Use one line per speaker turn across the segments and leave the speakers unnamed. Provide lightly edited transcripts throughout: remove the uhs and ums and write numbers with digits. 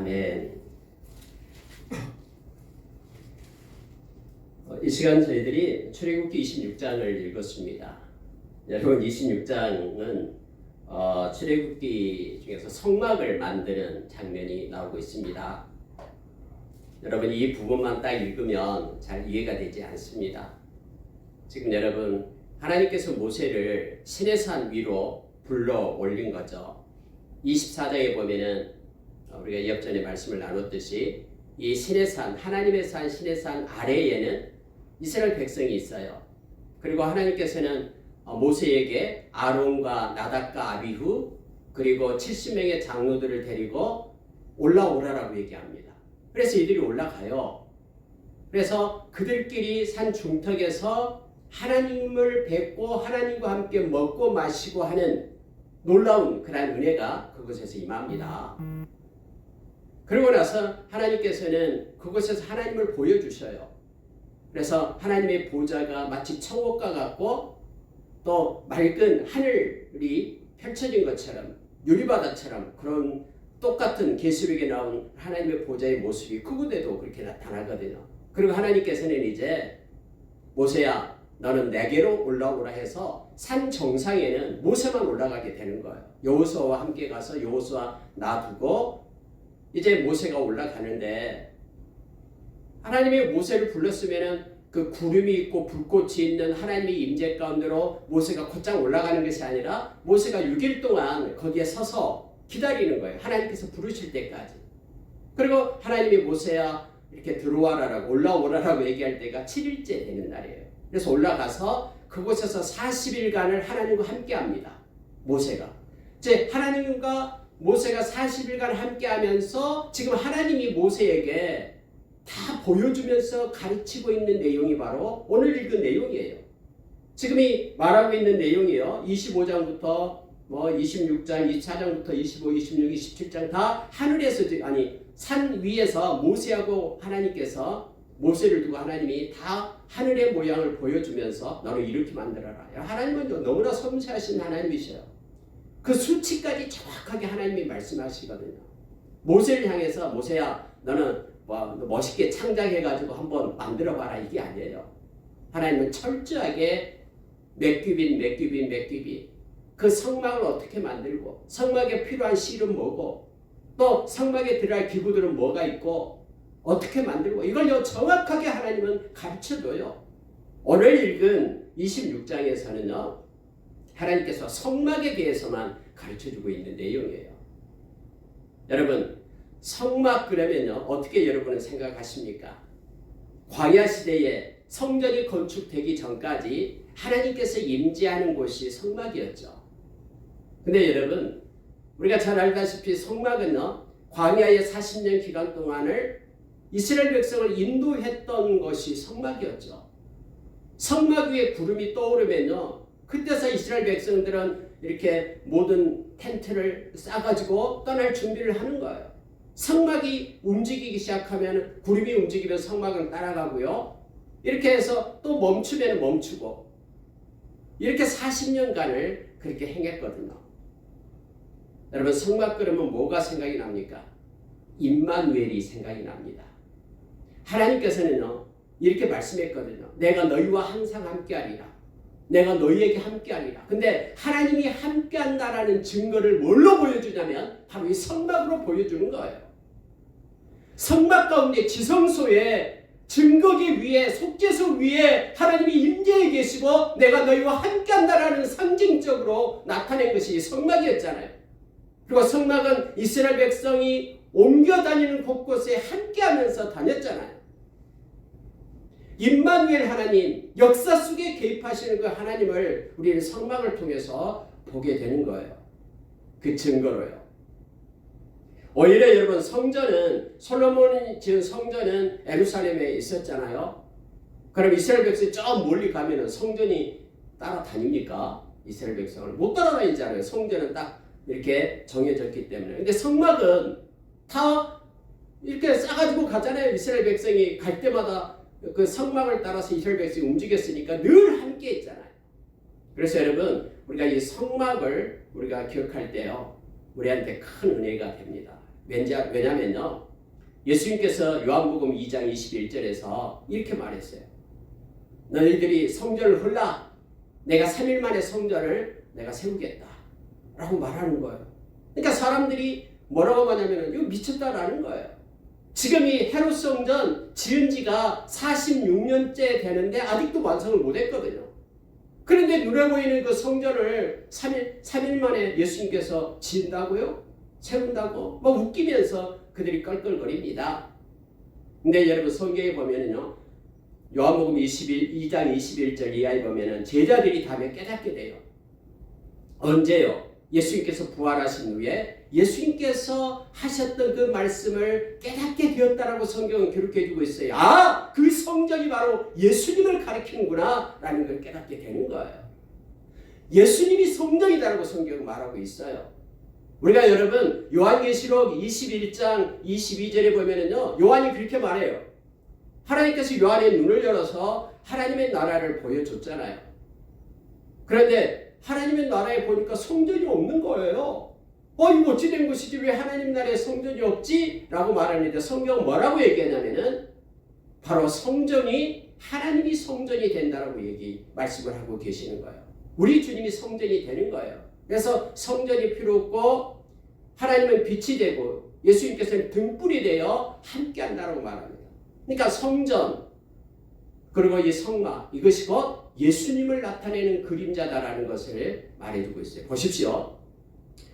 아멘. 이 시간 저희들이 출애굽기 26장을 읽었습니다. 여러분 26장은 출애굽기 중에서 성막을 만드는 장면이 나오고 있습니다. 여러분 이 부분만 딱 읽으면 잘 이해가 되지 않습니다. 지금 여러분 하나님께서 모세를 시내산 위로 불러 올린 거죠. 24장에 보면은 우리가 옆전에 말씀을 나눴듯이 이 시내산, 하나님의 산 시내산 아래에는 이스라엘 백성이 있어요. 그리고 하나님께서는 모세에게 아론과 나답과 아비후 그리고 70명의 장로들을 데리고 올라오라라고 얘기합니다. 그래서 이들이 올라가요. 그래서 그들끼리 산 중턱에서 하나님을 뵙고 하나님과 함께 먹고 마시고 하는 놀라운 그러한 은혜가 그곳에서 임합니다. 그러고 나서 하나님께서는 그곳에서 하나님을 보여주셔요. 그래서 하나님의 보좌가 마치 천국과 같고 또 맑은 하늘이 펼쳐진 것처럼 유리바다처럼 그런 똑같은 계시록에 나온 하나님의 보좌의 모습이 그곳에도 그렇게 나타나거든요. 그리고 하나님께서는 이제 모세야 너는 내게로 올라오라 해서 산 정상에는 모세만 올라가게 되는 거예요. 여호수아와 함께 가서 여호수아 놔두고 이제 모세가 올라가는데 하나님이 모세를 불렀으면은 그 구름이 있고 불꽃이 있는 하나님의 임재 가운데로 모세가 곧장 올라가는 것이 아니라 모세가 6일 동안 거기에 서서 기다리는 거예요. 하나님께서 부르실 때까지. 그리고 하나님이 모세야 이렇게 들어와라라고 올라오라라고 얘기할 때가 7일째 되는 날이에요. 그래서 올라가서 그곳에서 40일간을 하나님과 함께합니다. 모세가. 이제 하나님과 모세가 40일간 함께하면서 지금 하나님이 모세에게 다 보여주면서 가르치고 있는 내용이 바로 오늘 읽은 내용이에요. 지금 이 말하고 있는 내용이요. 25장부터 26장, 24장부터 25, 26, 27장 다 하늘에서 아니 산 위에서 모세하고 하나님께서 모세를 두고 하나님이 다 하늘의 모양을 보여주면서 너를 이렇게 만들어라. 하나님은 너무나 섬세하신 하나님이셔요. 그 수치까지 정확하게 하나님이 말씀하시거든요. 모세를 향해서 모세야 너는 멋있게 창작해가지고 한번 만들어봐라 이게 아니에요. 하나님은 철저하게 몇 규빗 그 성막을 어떻게 만들고 성막에 필요한 실은 뭐고 또 성막에 들어갈 기구들은 뭐가 있고 어떻게 만들고 이걸 정확하게 하나님은 가르쳐줘요. 오늘 읽은 26장에서는요. 하나님께서 성막에 대해서만 가르쳐주고 있는 내용이에요. 여러분 성막 그러면요 어떻게 여러분은 생각하십니까? 광야 시대에 성전이 건축되기 전까지 하나님께서 임재하는 곳이 성막이었죠. 근데 여러분 우리가 잘 알다시피 성막은요 광야의 40년 기간 동안을 이스라엘 백성을 인도했던 것이 성막이었죠. 성막 위에 구름이 떠오르면요 그때서 이스라엘 백성들은 이렇게 모든 텐트를 싸가지고 떠날 준비를 하는 거예요. 성막이 움직이기 시작하면 구름이 움직이면 성막은 따라가고요. 이렇게 해서 또 멈추면 멈추고 이렇게 40년간을 그렇게 행했거든요. 여러분 성막 그러면 뭐가 생각이 납니까? 임마누엘이 생각이 납니다. 하나님께서는요 이렇게 말씀했거든요. 내가 너희와 항상 함께하리라. 내가 너희에게 함께하리라. 근데 하나님이 함께한다라는 증거를 뭘로 보여주냐면 바로 이 성막으로 보여주는 거예요. 성막 가운데 지성소에 증거기 위에 속죄소 위에 하나님이 임재해 계시고 내가 너희와 함께한다라는 상징적으로 나타낸 것이 성막이었잖아요. 그리고 성막은 이스라엘 백성이 옮겨 다니는 곳곳에 함께하면서 다녔잖아요. 임마누엘 하나님, 역사 속에 개입하시는 그 하나님을 우리는 성막을 통해서 보게 되는 거예요. 그 증거로요. 오히려 여러분 성전은 솔로몬이 지은 성전은 예루살렘에 있었잖아요. 그럼 이스라엘 백성이 저 멀리 가면은 성전이 따라다닙니까? 이스라엘 백성을 못 따라다니잖아요. 성전은 딱 이렇게 정해졌기 때문에. 근데 성막은 다 이렇게 싸가지고 가잖아요. 이스라엘 백성이 갈 때마다 그 성막을 따라서 이스라엘 백성이 움직였으니까 늘 함께 있잖아요. 그래서 여러분 우리가 이 성막을 우리가 기억할 때요 우리한테 큰 은혜가 됩니다. 왜냐면요. 예수님께서 요한복음 2장 21절에서 이렇게 말했어요. 너희들이 성전을 헐라. 내가 3일 만에 성전을 내가 세우겠다. 라고 말하는 거예요. 그러니까 사람들이 뭐라고 하냐면 이거 미쳤다라는 거예요. 지금 이 헤롯 성전 지은 지가 46년째 되는데 아직도 완성을 못했거든요. 그런데 눈에 보이는 그 성전을 3일 만에 예수님께서 지은다고요? 세운다고? 뭐 웃기면서 그들이 껄껄거립니다. 근데 여러분 성경에 보면은요. 요한복음 2장 21절 이하에 보면은 제자들이 다음에 깨닫게 돼요. 언제요? 예수님께서 부활하신 후에 예수님께서 하셨던 그 말씀을 깨닫게 되었다라고 성경은 기록해주고 있어요. 아, 그 성전이 바로 예수님을 가리키는구나 라는 걸 깨닫게 되는 거예요. 예수님이 성전이다라고 성경은 말하고 있어요. 우리가 여러분 요한계시록 21장 22절에 보면은요, 요한이 그렇게 말해요. 하나님께서 요한의 눈을 열어서 하나님의 나라를 보여줬잖아요. 그런데 하나님의 나라에 보니까 성전이 없는 거예요. 이거 어찌 된 것이지? 왜 하나님 나라에 성전이 없지? 라고 말하는데 성경은 뭐라고 얘기하냐면은 바로 성전이 하나님이 성전이 된다라고 말씀을 하고 계시는 거예요. 우리 주님이 성전이 되는 거예요. 그래서 성전이 필요 없고 하나님은 빛이 되고 예수님께서는 등불이 되어 함께 한다라고 말합니다. 그러니까 성전 그리고 이 성막 이것이 곧 예수님을 나타내는 그림자다라는 것을 말해주고 있어요. 보십시오.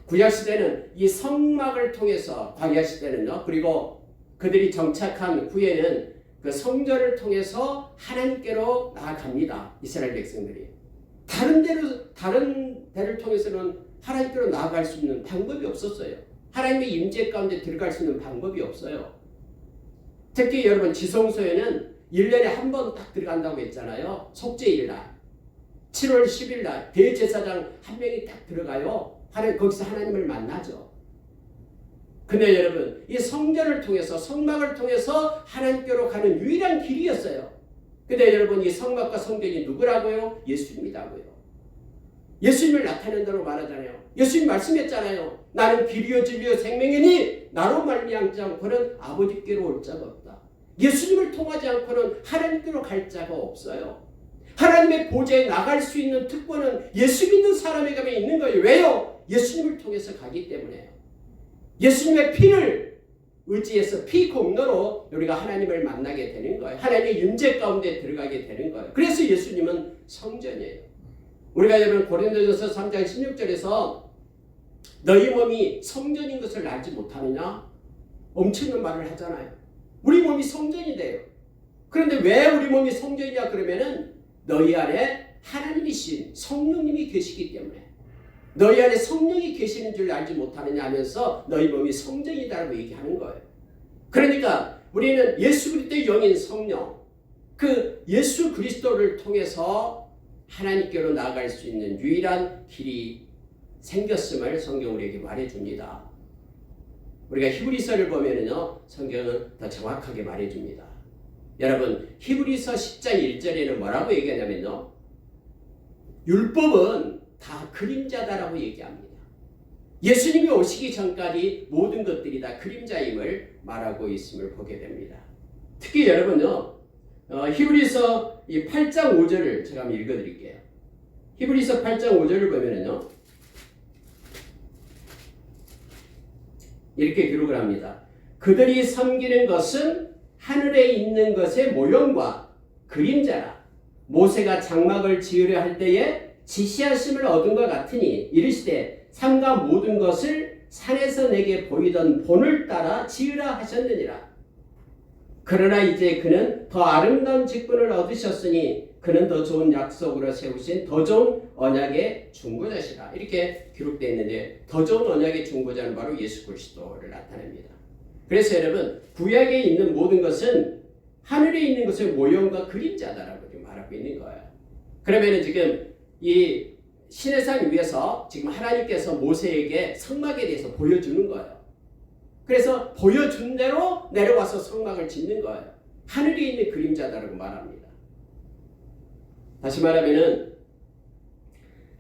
구약시대는 이 성막을 통해서 광야시대는요. 그리고 그들이 정착한 후에는 그 성전을 통해서 하나님께로 나아갑니다. 이스라엘 백성들이. 다른 데를 통해서는 하나님께로 나아갈 수 있는 방법이 없었어요. 하나님의 임재 가운데 들어갈 수 있는 방법이 없어요. 특히 여러분 지성소에는 1년에 한 번 딱 들어간다고 했잖아요. 속죄일날 7월 10일날 대제사장 한 명이 딱 들어가요. 거기서 하나님을 만나죠. 근데 여러분 이 성전을 통해서 성막을 통해서 하나님께로 가는 유일한 길이었어요. 근데 여러분 이 성막과 성전이 누구라고요? 예수님이라고요. 예수님을 나타낸다고 말하잖아요. 예수님 말씀했잖아요. 나는 길이요 진리요 생명이니 나로 말미암지 않고는 아버지께로 올 자가 없다. 예수님을 통하지 않고는 하나님께로 갈 자가 없어요. 하나님의 보좌에 나갈 수 있는 특권은 예수 믿는 사람에게 있는 거예요. 왜요? 예수님을 통해서 가기 때문에요. 예수님의 피를 의지해서 피 공로로 우리가 하나님을 만나게 되는 거예요. 하나님의 임재 가운데 들어가게 되는 거예요. 그래서 예수님은 성전이에요. 우리가 여러분 고린도전서 3장 16절에서 너희 몸이 성전인 것을 알지 못하느냐? 엄청난 말을 하잖아요. 우리 몸이 성전이 돼요. 그런데 왜 우리 몸이 성전이냐 그러면은 너희 안에 하나님이신 성령님이 계시기 때문에 너희 안에 성령이 계시는 줄 알지 못하느냐 하면서 너희 몸이 성전이다라고 얘기하는 거예요. 그러니까 우리는 예수 그리스도의 영인 성령 그 예수 그리스도를 통해서 하나님께로 나아갈 수 있는 유일한 길이 생겼음을 성경 우리에게 말해줍니다. 우리가 히브리서를 보면은요, 성경은 더 정확하게 말해줍니다. 여러분, 히브리서 10장 1절에는 뭐라고 얘기하냐면요, 율법은 다 그림자다라고 얘기합니다. 예수님이 오시기 전까지 모든 것들이 다 그림자임을 말하고 있음을 보게 됩니다. 특히 여러분요, 히브리서 8장 5절을 제가 한번 읽어드릴게요. 히브리서 8장 5절을 보면은요, 이렇게 기록을 합니다. 그들이 섬기는 것은 하늘에 있는 것의 모형과 그림자라. 모세가 장막을 지으려 할 때에 지시하심을 얻은 것 같으니 이르시되 삼가 모든 것을 산에서 내게 보이던 본을 따라 지으라 하셨느니라. 그러나 이제 그는 더 아름다운 직분을 얻으셨으니 그는 더 좋은 약속으로 세우신 더 좋은 언약의 중보자시라. 이렇게 기록되어 있는데 더 좋은 언약의 중보자는 바로 예수 그리스도를 나타냅니다. 그래서 여러분 구약에 있는 모든 것은 하늘에 있는 것의 모형과 그림자다라고 말하고 있는 거예요. 그러면 지금 이 시내산 위에서 지금 하나님께서 모세에게 성막에 대해서 보여주는 거예요. 그래서 보여준 대로 내려와서 성막을 짓는 거예요. 하늘에 있는 그림자다라고 말합니다. 다시 말하면은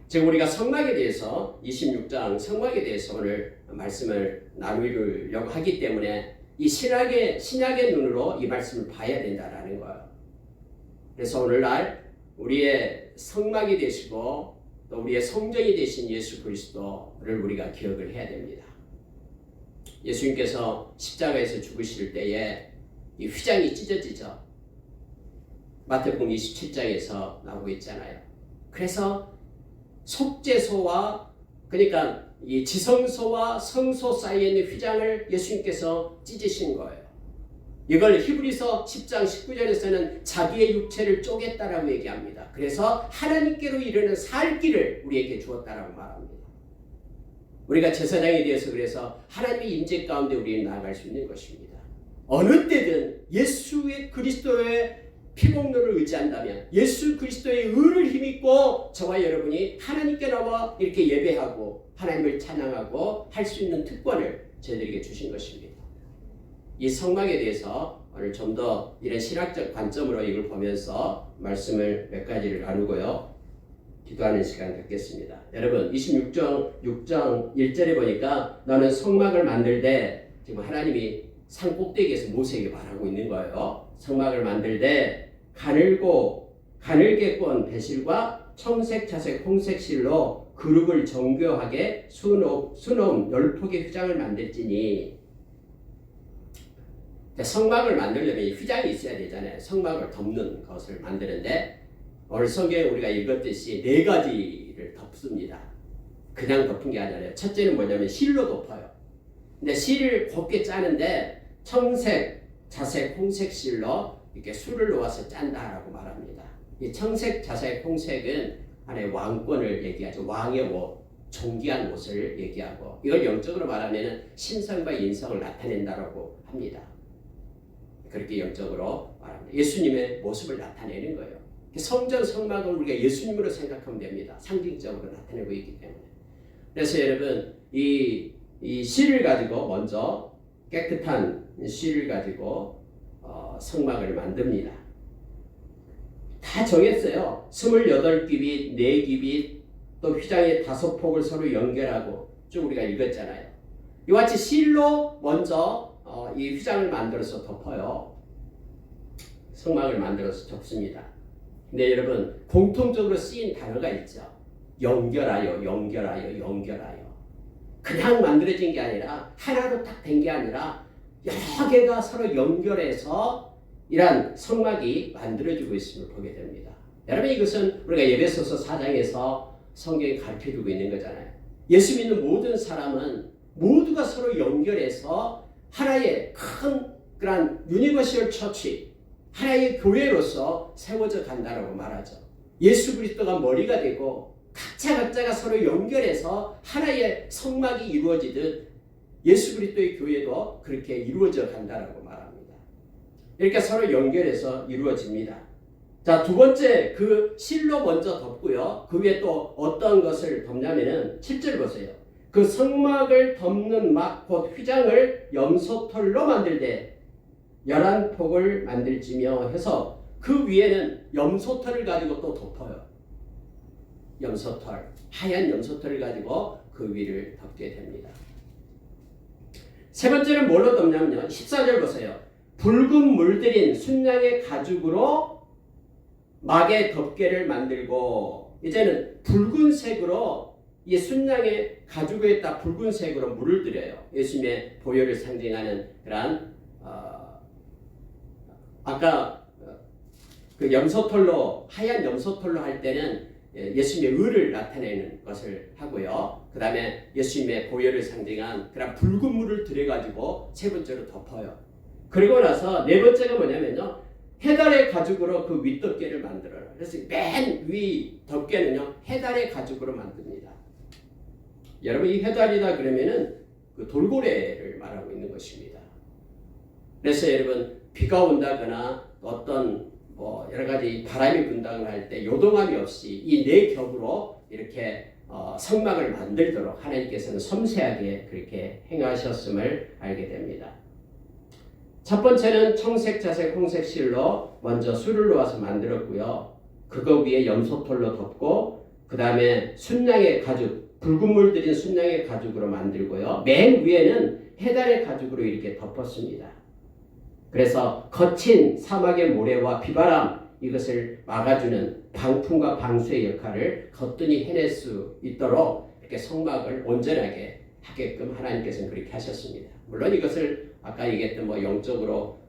지금 우리가 성막에 대해서 26장 성막에 대해서 오늘 말씀을 나누려고 하기 때문에 이 신약의 눈으로 이 말씀을 봐야 된다라는 거예요. 그래서 오늘날 우리의 성막이 되시고 또 우리의 성전이 되신 예수 그리스도를 우리가 기억을 해야 됩니다. 예수님께서 십자가에서 죽으실 때에 이 휘장이 찢어지죠. 마태복음 27장에서 나오고 있잖아요. 그래서 속죄소와 그러니까 이 지성소와 성소 사이에 있는 휘장을 예수님께서 찢으신 거예요. 이걸 히브리서 10장 19절에서는 자기의 육체를 쪼갰다라고 얘기합니다. 그래서 하나님께로 이르는 살 길을 우리에게 주었다라고 말합니다. 우리가 제사장에 대해서 그래서 하나님의 임재 가운데 우리는 나아갈 수 있는 것입니다. 어느 때든 예수의 그리스도의 피복로를 의지한다면 예수 그리스도의 의를 힘입고 저와 여러분이 하나님께 나와 이렇게 예배하고 하나님을 찬양하고 할 수 있는 특권을 저희들에게 주신 것입니다. 이 성막에 대해서 오늘 좀 더 이런 신학적 관점으로 이걸 보면서 말씀을 몇 가지를 나누고요. 기도하는 시간 갖겠습니다. 여러분 26장 6장 1절에 보니까 너는 성막을 만들 때 지금 하나님이 산 꼭대기에서 모세에게 말하고 있는 거예요. 성막을 만들 때 가늘게 꼰 배실과 청색, 자색, 홍색 실로 그룹을 정교하게 수놓은 10폭의 휘장을 만들지니 성막을 만들려면 휘장이 있어야 되잖아요. 성막을 덮는 것을 만드는데 오늘 성경에 우리가 읽었듯이 4가지를 덮습니다. 그냥 덮은 게 아니라요. 첫째는 뭐냐면 실로 덮어요. 근데 실을 곱게 짜는데 청색, 자색, 홍색 실로 이렇게 술을 놓아서 짠다라고 말합니다. 이 청색, 자색, 홍색은 하나의 왕권을 얘기하죠. 왕의 옷, 존귀한 옷을 얘기하고 이걸 영적으로 말하면 신성과 인성을 나타낸다라고 합니다. 그렇게 영적으로 말합니다. 예수님의 모습을 나타내는 거예요. 성전, 성막은 우리가 예수님으로 생각하면 됩니다. 상징적으로 나타내고 있기 때문에. 그래서 여러분 이 실을 가지고 먼저 깨끗한 실을 가지고 성막을 만듭니다. 다 정했어요. 28규빗, 4규빗, 또 휘장의 5폭을 서로 연결하고 쭉 우리가 읽었잖아요. 이와 같이 실로 먼저 이 휘장을 만들어서 덮어요. 성막을 만들어서 덮습니다. 근데 여러분 공통적으로 쓰인 단어가 있죠. 연결하여. 그냥 만들어진 게 아니라 하나로 딱 된 게 아니라 여러 개가 서로 연결해서 이러한 성막이 만들어지고 있음을 보게 됩니다. 여러분 이것은 우리가 에베소서 4장에서 성경이 가르쳐주고 있는 거잖아요. 예수 믿는 모든 사람은 모두가 서로 연결해서 하나의 큰 그런 유니버셜 처치, 하나의 교회로서 세워져 간다라고 말하죠. 예수 그리스도가 머리가 되고 각자가 서로 연결해서 하나의 성막이 이루어지듯 예수 그리스도의 교회도 그렇게 이루어져 간다라고 말합니다. 이렇게 서로 연결해서 이루어집니다. 자, 두 번째 그 실로 먼저 덮고요. 그 위에 또 어떤 것을 덮냐면은 7절 보세요. 그 성막을 덮는 막 곧 휘장을 염소털로 만들되 11폭을 만들지며 해서 그 위에는 염소털을 가지고 또 덮어요. 염소털, 하얀 염소털을 가지고 그 위를 덮게 됩니다. 세 번째는 뭘로 덮냐면요. 14절 보세요. 붉은 물들인 순양의 가죽으로 막의 덮개를 만들고 이제는 붉은색으로 이 순양의 가죽에다 붉은색으로 물을 들여요. 예수님의 보혈을 상징하는 그런 아까 그 염소털로 하얀 염소털로 할 때는 예수님의 의를 나타내는 것을 하고요. 그 다음에 예수님의 보혈을 상징한 그런 붉은 물을 들여가지고 세 번째로 덮어요. 그리고 나서 네 번째가 뭐냐면요. 해달의 가죽으로 그 윗덮개를 만들어요. 그래서 맨 위 덮개는요. 해달의 가죽으로 만듭니다. 여러분 이 해달이다 그러면은 그 돌고래를 말하고 있는 것입니다. 그래서 여러분 비가 온다거나 어떤 여러 가지 바람이 분다거나 할 때 요동함이 없이 이 네 겹으로 이렇게 성막을 만들도록 하나님께서는 섬세하게 그렇게 행하셨음을 알게 됩니다. 첫 번째는 청색, 자색, 홍색 실로 먼저 술을 놓아서 만들었고요. 그거 위에 염소털로 덮고 그 다음에 순양의 가죽, 붉은 물 들인 순양의 가죽으로 만들고요. 맨 위에는 해달의 가죽으로 이렇게 덮었습니다. 그래서 거친 사막의 모래와 비바람 이것을 막아주는 방풍과 방수의 역할을 거뜬히 해낼 수 있도록 이렇게 성막을 온전하게 하게끔 하나님께서는 그렇게 하셨습니다. 물론 이것을 아까 얘기했던 영적으로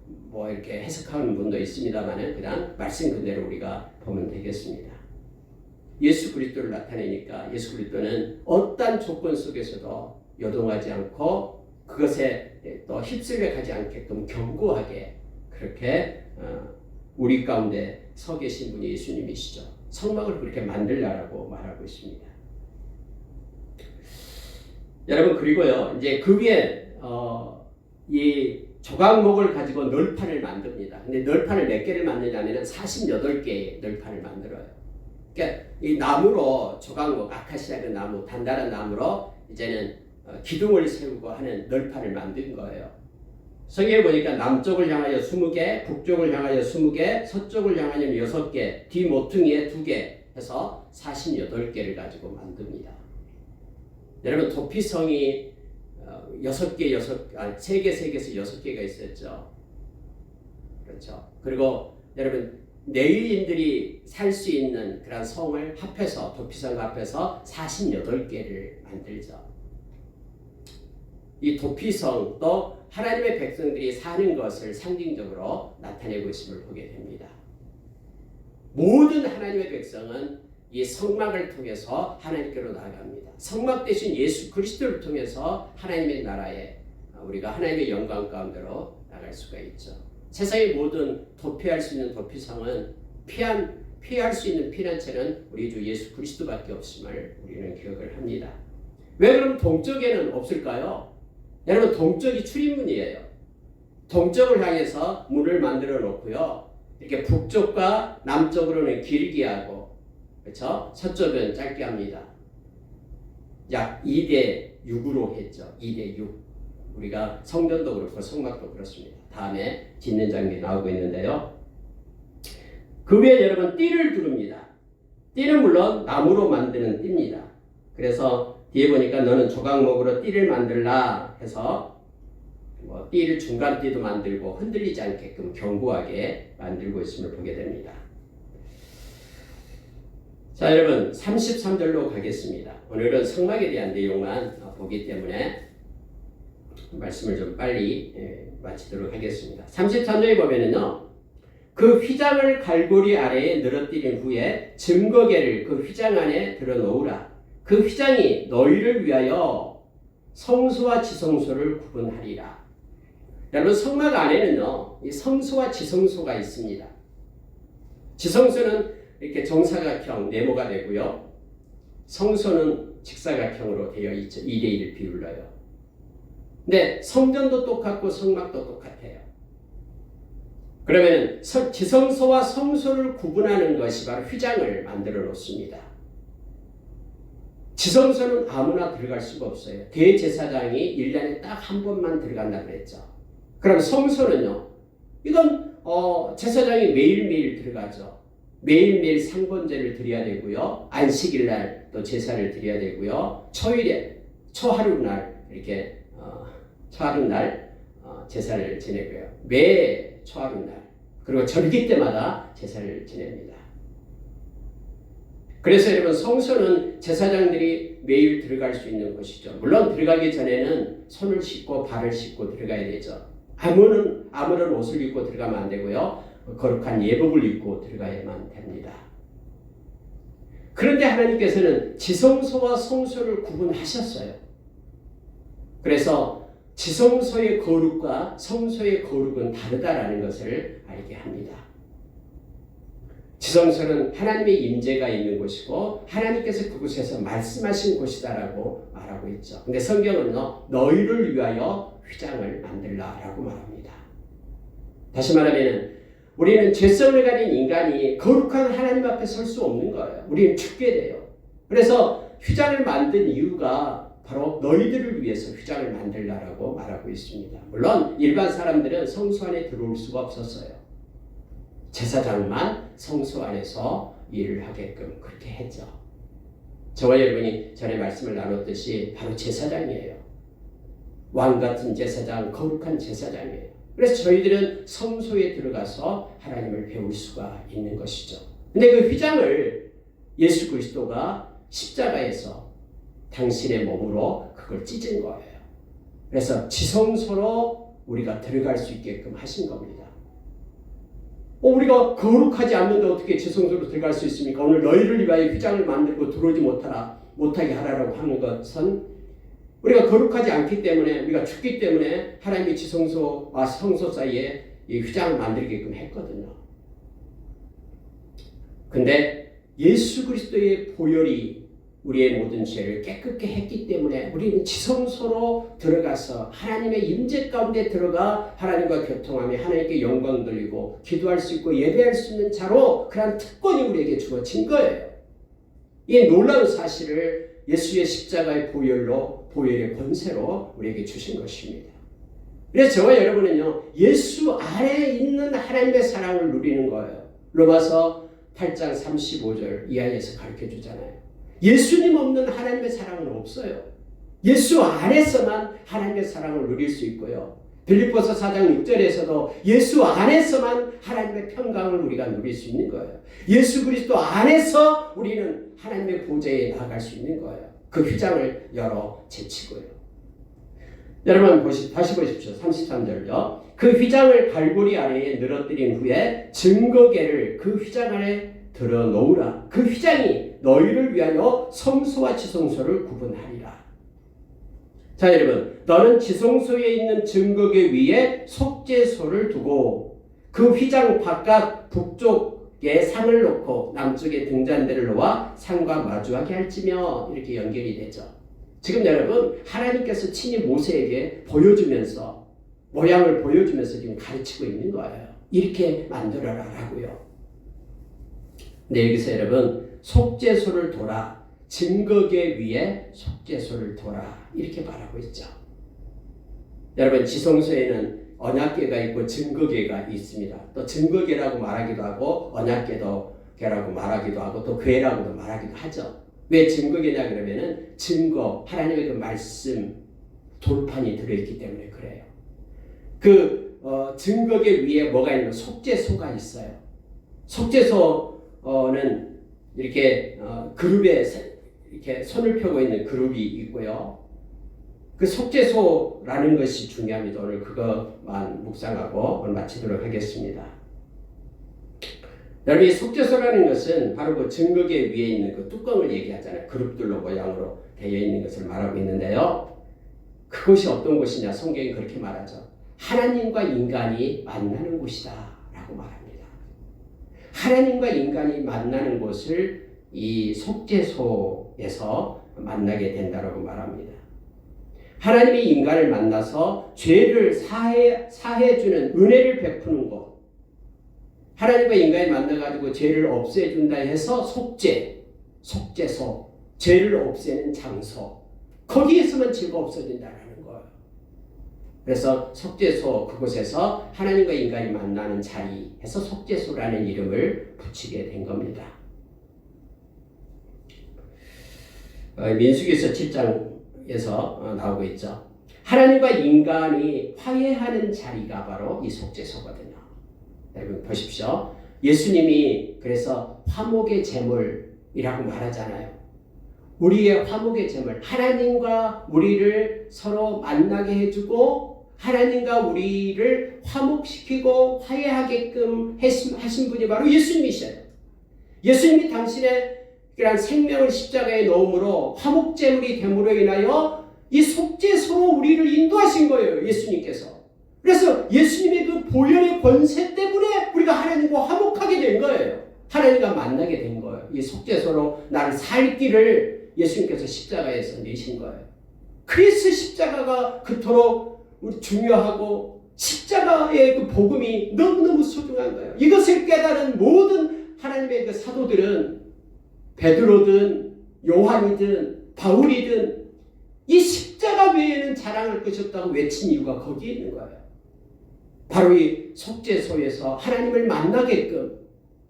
이렇게 해석하는 분도 있습니다만은 그냥 말씀 그대로 우리가 보면 되겠습니다. 예수 그리스도를 나타내니까 예수 그리스도는 어떠한 조건 속에서도 요동하지 않고 그것에 또 휩쓸려 가지 않게끔 견고하게 그렇게 우리 가운데 서 계신 분이 예수님이시죠. 성막을 그렇게 만들라라고 말하고 있습니다. 여러분 그리고요 이제 그 위에 이 조각목을 가지고 널판을 만듭니다. 근데 널판을 몇 개를 만드냐면은 48개의 널판을 만들어요. 그러니까 이 나무로 조각목, 아카시아 그 나무, 단단한 나무로 이제는 기둥을 세우고 하는 널판을 만든 거예요. 성경에 보니까 남쪽을 향하여 20개, 북쪽을 향하여 20개, 서쪽을 향하여 6개, 뒤 모퉁이에 2개 해서 48개를 가지고 만듭니다. 여러분 도피성이 3개에서 6개가 있었죠. 그렇죠. 그리고 여러분 내유인들이 살 수 있는 그런 성을 합해서 도피성 합해서 48개를 만들죠. 이 도피성도 하나님의 백성들이 사는 것을 상징적으로 나타내고 있음을 보게 됩니다. 모든 하나님의 백성은 이 성막을 통해서 하나님께로 나아갑니다. 성막 대신 예수 그리스도를 통해서 하나님의 나라에 우리가 하나님의 영광 가운데로 나갈 수가 있죠. 세상의 모든 도피할 수 있는 도피성은 피할 수 있는 피난처는 우리 주 예수 그리스도밖에 없음을 우리는 기억을 합니다. 왜 그럼 동쪽에는 없을까요? 여러분 동쪽이 출입문이에요. 동쪽을 향해서 문을 만들어 놓고요. 이렇게 북쪽과 남쪽으로는 길게 하고 그렇죠? 서쪽은 짧게 합니다. 약 2대6으로 했죠. 2대6. 우리가 성전도 그렇고 성막도 그렇습니다. 다음에 짓는 장면이 나오고 있는데요. 그 위에 여러분 띠를 두릅니다. 띠는 물론 나무로 만드는 띠입니다. 그래서 뒤에 보니까 너는 조각목으로 띠를 만들라 해서 띠를 중간 띠도 만들고 흔들리지 않게끔 견고하게 만들고 있음을 보게 됩니다. 자 여러분 33절로 가겠습니다. 오늘은 성막에 대한 내용만 보기 때문에 말씀을 좀 빨리 마치도록 하겠습니다. 33절에 보면은요. 그 휘장을 갈고리 아래에 늘어뜨린 후에 증거계를 그 휘장 안에 들어놓으라. 그 휘장이 너희를 위하여 성소와 지성소를 구분하리라. 여러분 성막 안에는요. 이 성소와 지성소가 있습니다. 지성소는 이렇게 정사각형 네모가 되고요. 성소는 직사각형으로 되어 있죠. 2대1을 비율로요. 근데 성전도 똑같고 성막도 똑같아요. 그러면 지성소와 성소를 구분하는 것이 바로 휘장을 만들어 놓습니다. 지성소는 아무나 들어갈 수가 없어요. 대제사장이 1년에 딱 한 번만 들어간다고 했죠. 그럼 성소는요. 이건 제사장이 매일매일 들어가죠. 매일매일 상번제를 드려야 되고요. 안식일날 또 제사를 드려야 되고요. 초일에 초하루날 이렇게 초하루날 제사를 지내고요. 매 초하루날 그리고 절기 때마다 제사를 지냅니다. 그래서 여러분 성소는 제사장들이 매일 들어갈 수 있는 곳이죠. 물론 들어가기 전에는 손을 씻고 발을 씻고 들어가야 되죠. 아무런 옷을 입고 들어가면 안 되고요. 거룩한 예복을 입고 들어가야만 됩니다. 그런데 하나님께서는 지성소와 성소를 구분하셨어요. 그래서 지성소의 거룩과 성소의 거룩은 다르다라는 것을 알게 합니다. 지성소는 하나님의 임재가 있는 곳이고 하나님께서 그곳에서 말씀하신 곳이다라고 말하고 있죠. 근데 성경은 너희를 위하여 휘장을 만들라라고 말합니다. 다시 말하면 우리는 죄성을 가진 인간이 거룩한 하나님 앞에 설 수 없는 거예요. 우리는 죽게 돼요. 그래서 휘장을 만든 이유가 바로 너희들을 위해서 휘장을 만들라라고 말하고 있습니다. 물론 일반 사람들은 성소 안에 들어올 수가 없었어요. 제사장만 성소 안에서 일을 하게끔 그렇게 했죠. 저와 여러분이 전에 말씀을 나눴듯이 바로 제사장이에요. 왕 같은 제사장, 거룩한 제사장이에요. 그래서 저희들은 성소에 들어가서 하나님을 배울 수가 있는 것이죠. 근데 그 휘장을 예수 그리스도가 십자가에서 당신의 몸으로 그걸 찢은 거예요. 그래서 지성소로 우리가 들어갈 수 있게끔 하신 겁니다. 우리가 거룩하지 않는데 어떻게 지성소로 들어갈 수 있습니까? 오늘 너희를 위하여 휘장을 만들고 들어오지 못하게 하라고 하는 것은 우리가 거룩하지 않기 때문에, 우리가 죽기 때문에 하나님이 지성소와 성소 사이에 이 휘장을 만들게끔 했거든요. 근데 예수 그리스도의 보혈이 우리의 모든 죄를 깨끗게 했기 때문에 우리는 지성소로 들어가서 하나님의 임재 가운데 들어가 하나님과 교통하며 하나님께 영광 돌리고 기도할 수 있고 예배할 수 있는 자로 그런 특권이 우리에게 주어진 거예요. 이 놀라운 사실을 예수의 십자가의 보혈의 권세로 우리에게 주신 것입니다. 그래서 저와 여러분은요, 예수 아래에 있는 하나님의 사랑을 누리는 거예요. 로마서 8장 35절 이하에서 가르쳐 주잖아요. 예수님 없는 하나님의 사랑은 없어요. 예수 안에서만 하나님의 사랑을 누릴 수 있고요. 빌립보서 4장 6절에서도 예수 안에서만 하나님의 평강을 우리가 누릴 수 있는 거예요. 예수 그리스도 안에서 우리는 하나님의 보좌에 나아갈 수 있는 거예요. 그 휘장을 열어 제치고요. 여러분 다시 보십시오. 33절요. 그 휘장을 갈고리 아래에 늘어뜨린 후에 증거계를 그 휘장 안에 들어 놓으라. 그 휘장이 너희를 위하여 성소와 지성소를 구분하리라. 자, 여러분, 너는 지성소에 있는 증거계 위에 속죄소를 두고 그 휘장 바깥 북쪽에 상을 놓고 남쪽에 등잔대를 놓아 상과 마주하게 할지며, 이렇게 연결이 되죠. 지금 여러분, 하나님께서 친히 모세에게 보여주면서, 모양을 보여주면서 지금 가르치고 있는 거예요. 이렇게 만들어라라고요. 근데 여기서 여러분, 속죄소를 둬라, 증거계 위에 속죄소를 둬라, 이렇게 말하고 있죠. 여러분, 지성소에는 언약궤가 있고 증거궤가 있습니다. 또 증거궤라고 말하기도 하고 언약궤라고 말하기도 하고 또 궤라고도 말하기도 하죠. 왜 증거궤냐 그러면은 증거, 하나님의 그 말씀 돌판이 들어있기 때문에 그래요. 그 증거궤 위에 뭐가 있는 속죄소가 있어요. 속죄소는 이렇게 그룹에 이렇게 손을 펴고 있는 그룹이 있고요. 그 속죄소라는 것이 중요합니다. 오늘 그것만 묵상하고 오늘 마치도록 하겠습니다. 여러분, 이 속죄소라는 것은 바로 그 증거계 위에 있는 그 뚜껑을 얘기하잖아요. 그룹들로 모양으로 되어 있는 것을 말하고 있는데요. 그것이 어떤 곳이냐? 성경이 그렇게 말하죠. 하나님과 인간이 만나는 곳이다 라고 말합니다. 하나님과 인간이 만나는 곳을 이 속죄소에서 만나게 된다라고 말합니다. 하나님이 인간을 만나서 죄를 사해주는 은혜를 베푸는 곳, 하나님과 인간이 만나가지고 죄를 없애준다 해서 속죄소, 죄를 없애는 장소, 거기에서만 죄가 없어진다는 거예요. 그래서 속죄소, 그곳에서 하나님과 인간이 만나는 자리에서 속죄소라는 이름을 붙이게 된 겁니다. 민수기서 7장에서 나오고 있죠. 하나님과 인간이 화해하는 자리가 바로 이 속죄소거든요. 여러분 보십시오. 예수님이 그래서 화목의 제물이라고 말하잖아요. 우리의 화목의 제물, 하나님과 우리를 서로 만나게 해주고 하나님과 우리를 화목시키고 화해하게끔 하신 분이 바로 예수님이셔요. 예수님이 당신의 그런 생명을 십자가에 넣음으로 화목제물이 됨으로 인하여 이 속죄소로 우리를 인도하신 거예요. 예수님께서. 그래서 예수님의 그 보혈의 권세 때문에 우리가 하나님과 화목하게 된 거예요. 하나님과 만나게 된 거예요. 이 속죄소로 나를 살 길을 예수님께서 십자가에서 내신 거예요. 그래서 십자가가 그토록 우리 중요하고 십자가의 그 복음이 너무너무 소중한 거예요. 이것을 깨달은 모든 하나님의 그 사도들은 베드로든 요한이든 바울이든 이 십자가 외에는 자랑할 것이 없다고 외친 이유가 거기에 있는 거예요. 바로 이 속죄소에서 하나님을 만나게끔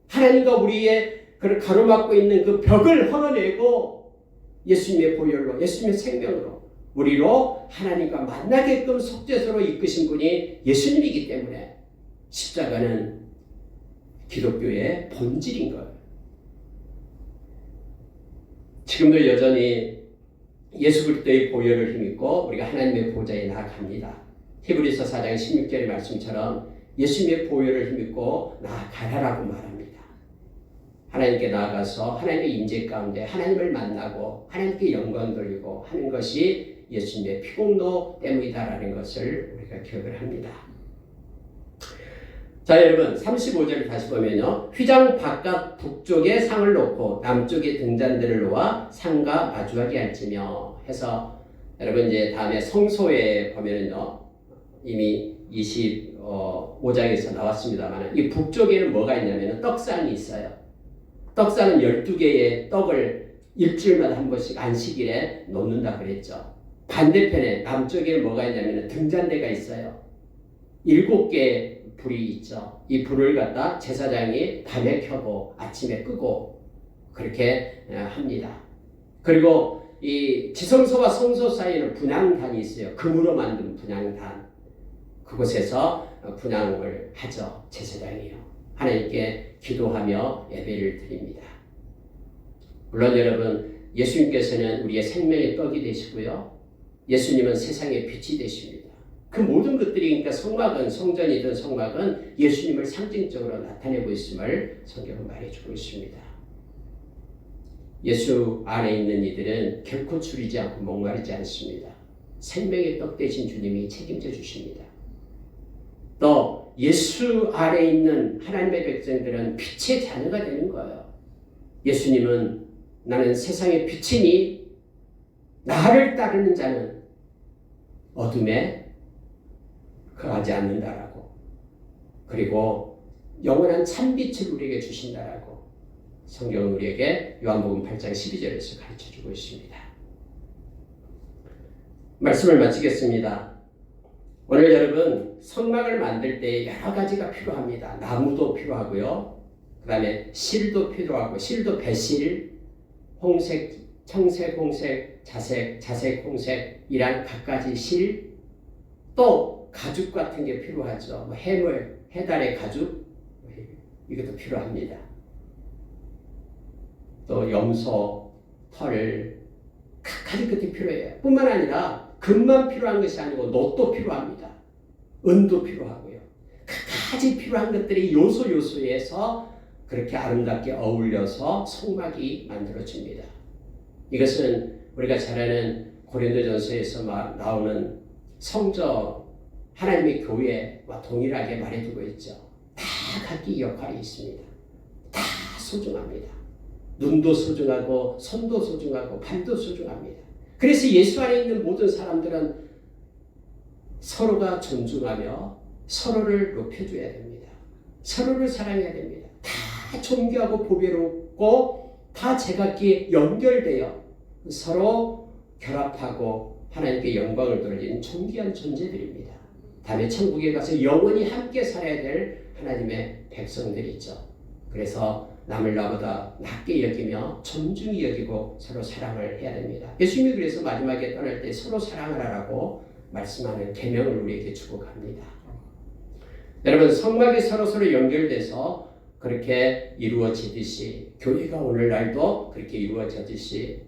하나님과 우리의 그를 가로막고 있는 그 벽을 헐어내고 예수님의 보혈로, 예수님의 생명으로 우리로 하나님과 만나게끔 속죄소로 이끄신 분이 예수님이기 때문에 십자가는 기독교의 본질인 거예요. 지금도 여전히 예수 그리스도의 보혈을 힘입고 우리가 하나님의 보좌에 나아갑니다. 히브리서 4장 16절의 말씀처럼 예수님의 보혈을 힘입고 나아가라라고 말합니다. 하나님께 나아가서 하나님의 임재 가운데 하나님을 만나고 하나님께 영광 돌리고 하는 것이 예수님의 피공로 때문이다라는 것을 우리가 기억을 합니다. 자, 여러분 35절을 다시 보면요. 휘장 바깥 북쪽에 상을 놓고 남쪽에 등잔대를 놓아 상과 마주하게 할지며 해서 여러분 이제 다음에 성소에 보면은요. 이미 25장에서 나왔습니다만 이 북쪽에는 뭐가 있냐면 떡상이 있어요. 떡상은 12개의 떡을 일주일마다 한 번씩 안식일에 놓는다 그랬죠. 반대편에 남쪽에는 뭐가 있냐면 등잔대가 있어요. 7개의 불이 있죠. 이 불을 갖다 제사장이 밤에 켜고 아침에 끄고 그렇게 합니다. 그리고 이 지성소와 성소 사이에는 분향단이 있어요. 금으로 만든 분향단. 그곳에서 분향을 하죠. 제사장이요. 하나님께 기도하며 예배를 드립니다. 물론 여러분 예수님께서는 우리의 생명의 떡이 되시고요. 예수님은 세상의 빛이 되십니다. 그 모든 것들이 그러니까 성막은 성전이든 성막은 예수님을 상징적으로 나타내고 있음을 성경은 말해주고 있습니다. 예수 안에 있는 이들은 결코 줄이지 않고 목마르지 않습니다. 생명의 떡 되신 주님이 책임져 주십니다. 또 예수 아래 있는 하나님의 백성들은 빛의 자녀가 되는 거예요. 예수님은 나는 세상의 빛이니 나를 따르는 자는 어둠에 거하지 않는다라고, 그리고 영원한 참빛을 우리에게 주신다라고 성경은 우리에게 요한복음 8장 12절에서 가르쳐주고 있습니다. 말씀을 마치겠습니다. 오늘 여러분 성막을 만들 때 여러 가지가 필요합니다. 나무도 필요하고요. 그 다음에 실도 필요하고, 실도 배실, 홍색, 청색, 홍색, 자색, 자색, 홍색 이란 각가지 실, 또 가죽 같은 게 필요하죠. 뭐 해물, 해달의 가죽 이것도 필요합니다. 또 염소, 털, 각가지 것들이 필요해요. 뿐만 아니라 금만 필요한 것이 아니고 놋도 필요합니다. 은도 필요하고요. 각가지 필요한 것들이 요소에서 그렇게 아름답게 어울려서 성막이 만들어집니다. 이것은 우리가 잘 아는 고린도전서에서 나오는 성전, 하나님의 교회와 동일하게 말해두고 있죠. 다 각기 역할이 있습니다. 다 소중합니다. 눈도 소중하고 손도 소중하고 발도 소중합니다. 그래서 예수 안에 있는 모든 사람들은 서로가 존중하며 서로를 높여줘야 됩니다. 서로를 사랑해야 됩니다. 다 존귀하고 보배롭고 다 제각기 연결되어 서로 결합하고 하나님께 영광을 돌리는 존귀한 존재들입니다. 다음에 천국에 가서 영원히 함께 살아야 될 하나님의 백성들이죠. 그래서 남을 나보다 낮게 여기며 존중히 여기고 서로 사랑을 해야 됩니다. 예수님이 그래서 마지막에 떠날 때 서로 사랑하라고 말씀하는 계명을 우리에게 주고 갑니다. 여러분 성막이 서로 연결돼서 그렇게 이루어지듯이 교회가 오늘날도 그렇게 이루어지듯이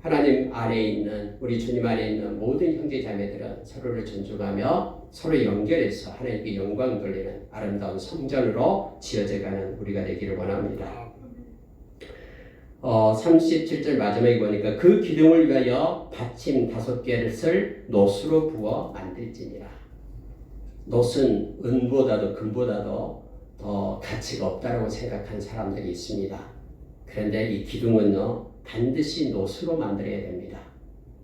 하나님 안에 있는, 우리 주님 안에 있는 모든 형제 자매들은 서로를 존중하며 서로 연결해서 하나님께 영광 돌리는 아름다운 성전으로 지어져가는 우리가 되기를 원합니다. 37절 마지막에 보니까 그 기둥을 위하여 받침 5개를 놋으로 부어 만들지니라. 놋은 은보다도 금보다도 더 가치가 없다고 생각한 사람들이 있습니다. 그런데 이 기둥은요 반드시 놋으로 만들어야 됩니다.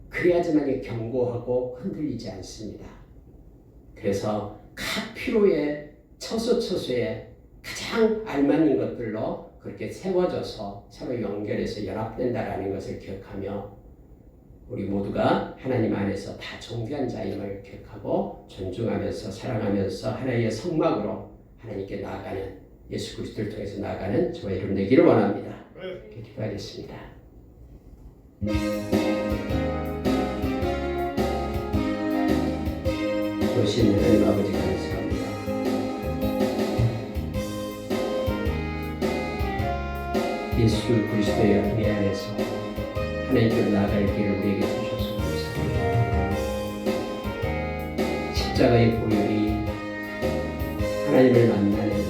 그래야지만 견고하고 흔들리지 않습니다. 그래서 각 필요에 처소에 가장 알맞는 것들로 그렇게 세워져서 서로 연결해서 연합된다라는 것을 기억하며 우리 모두가 하나님 안에서 다 존귀한 자임을 기억하고 존중하면서 사랑하면서 하나님의 성막으로 하나님께 나아가는, 예수 그리스도를 통해서 나아가는 저와 여러분 되기를 원합니다. 기도하겠습니다. 오신 하나님 아버지 감사합니다. 예수 그리스도의 은혜 안에서 하나님께로 나아갈 길을 우리에게 주셔서 감사합니다. 십자가의 보혈이 하나님을 만나는